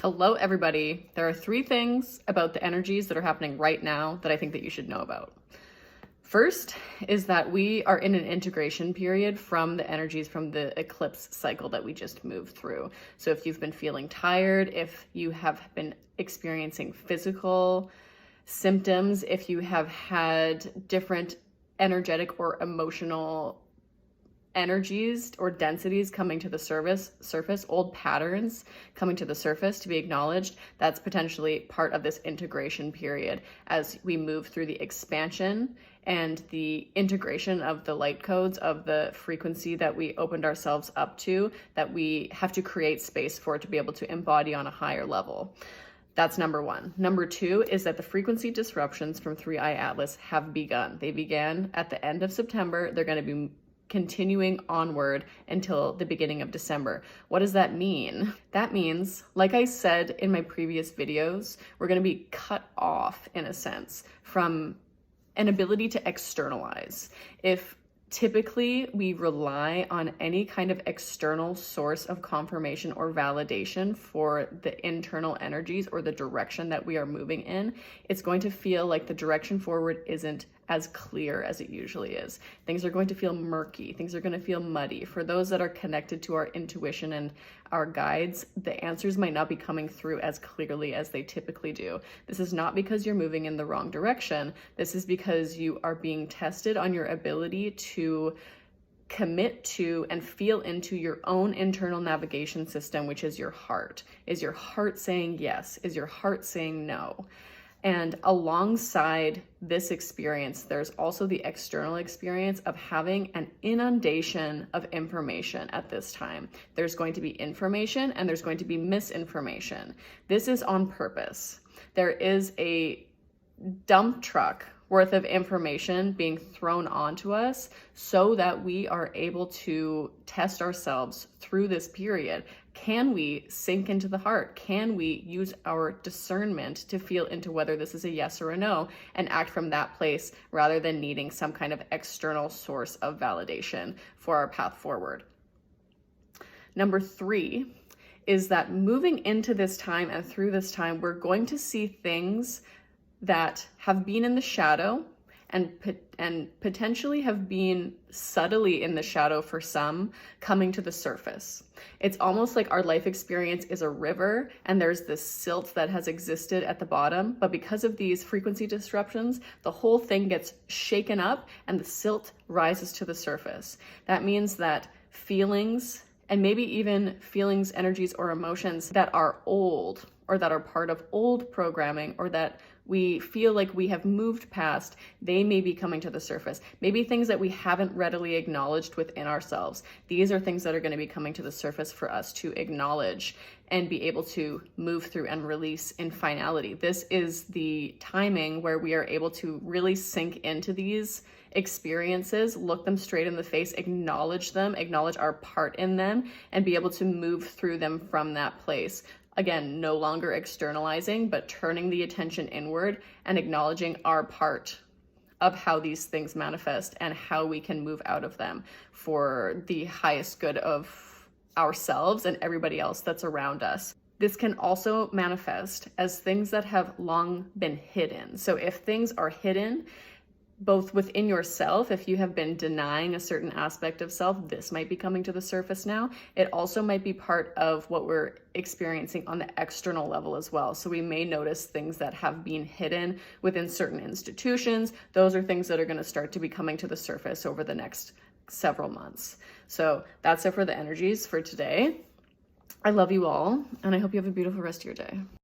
Hello, everybody. There are 3 things about the energies that are happening right now that I think that you should know about. First is that we are in an integration period from the energies from the eclipse cycle that we just moved through. So if you've been feeling tired, if you have been experiencing physical symptoms, if you have had different energetic or emotional energies or densities coming to the surface, old patterns coming to the surface to be acknowledged, that's potentially part of this integration period as we move through the expansion and the integration of the light codes of the frequency that we opened ourselves up to, that we have to create space for to be able to embody on a higher level. That's number 1. Number 2 is that the frequency disruptions from 3i Atlas have begun. They began at the end of September. They're going to be continuing onward until the beginning of December. What does that mean? That means, like I said in my previous videos, we're going to be cut off, in a sense, from an ability to externalize. If typically we rely on any kind of external source of confirmation or validation for the internal energies or the direction that we are moving in, it's going to feel like the direction forward isn't as clear as it usually is. Things are going to feel murky. Things are going to feel muddy. For those that are connected to our intuition and our guides, the answers might not be coming through as clearly as they typically do. This is not because you're moving in the wrong direction. This is because you are being tested on your ability to commit to and feel into your own internal navigation system, which is your heart. Is your heart saying yes? Is your heart saying no? And alongside this experience, there's also the external experience of having an inundation of information at this time. There's going to be information and there's going to be misinformation. This is on purpose. There is a dump truck worth of information being thrown onto us so that we are able to test ourselves through this period. Can we sink into the heart? Can we use our discernment to feel into whether this is a yes or a no and act from that place rather than needing some kind of external source of validation for our path forward? Number 3 is that moving into this time and through this time, we're going to see things that have been in the shadow and potentially have been subtly in the shadow for some coming to the surface. It's almost like our life experience is a river and there's this silt that has existed at the bottom, but because of these frequency disruptions, the whole thing gets shaken up and the silt rises to the surface. That means that feelings, and maybe even feelings, energies, or emotions that are old or that are part of old programming or that we feel like we have moved past, they may be coming to the surface. Maybe things that we haven't readily acknowledged within ourselves. These are things that are going to be coming to the surface for us to acknowledge and be able to move through and release in finality. This is the timing where we are able to really sink into these experiences, look them straight in the face, acknowledge them, acknowledge our part in them, and be able to move through them from that place. Again, no longer externalizing, but turning the attention inward and acknowledging our part of how these things manifest and how we can move out of them for the highest good of ourselves and everybody else that's around us. This can also manifest as things that have long been hidden. So if things are hidden, both within yourself, if you have been denying a certain aspect of self, this might be coming to the surface now. It also might be part of what we're experiencing on the external level as well. So we may notice things that have been hidden within certain institutions. Those are things that are going to start to be coming to the surface over the next several months. So that's it for the energies for today. I love you all, and I hope you have a beautiful rest of your day.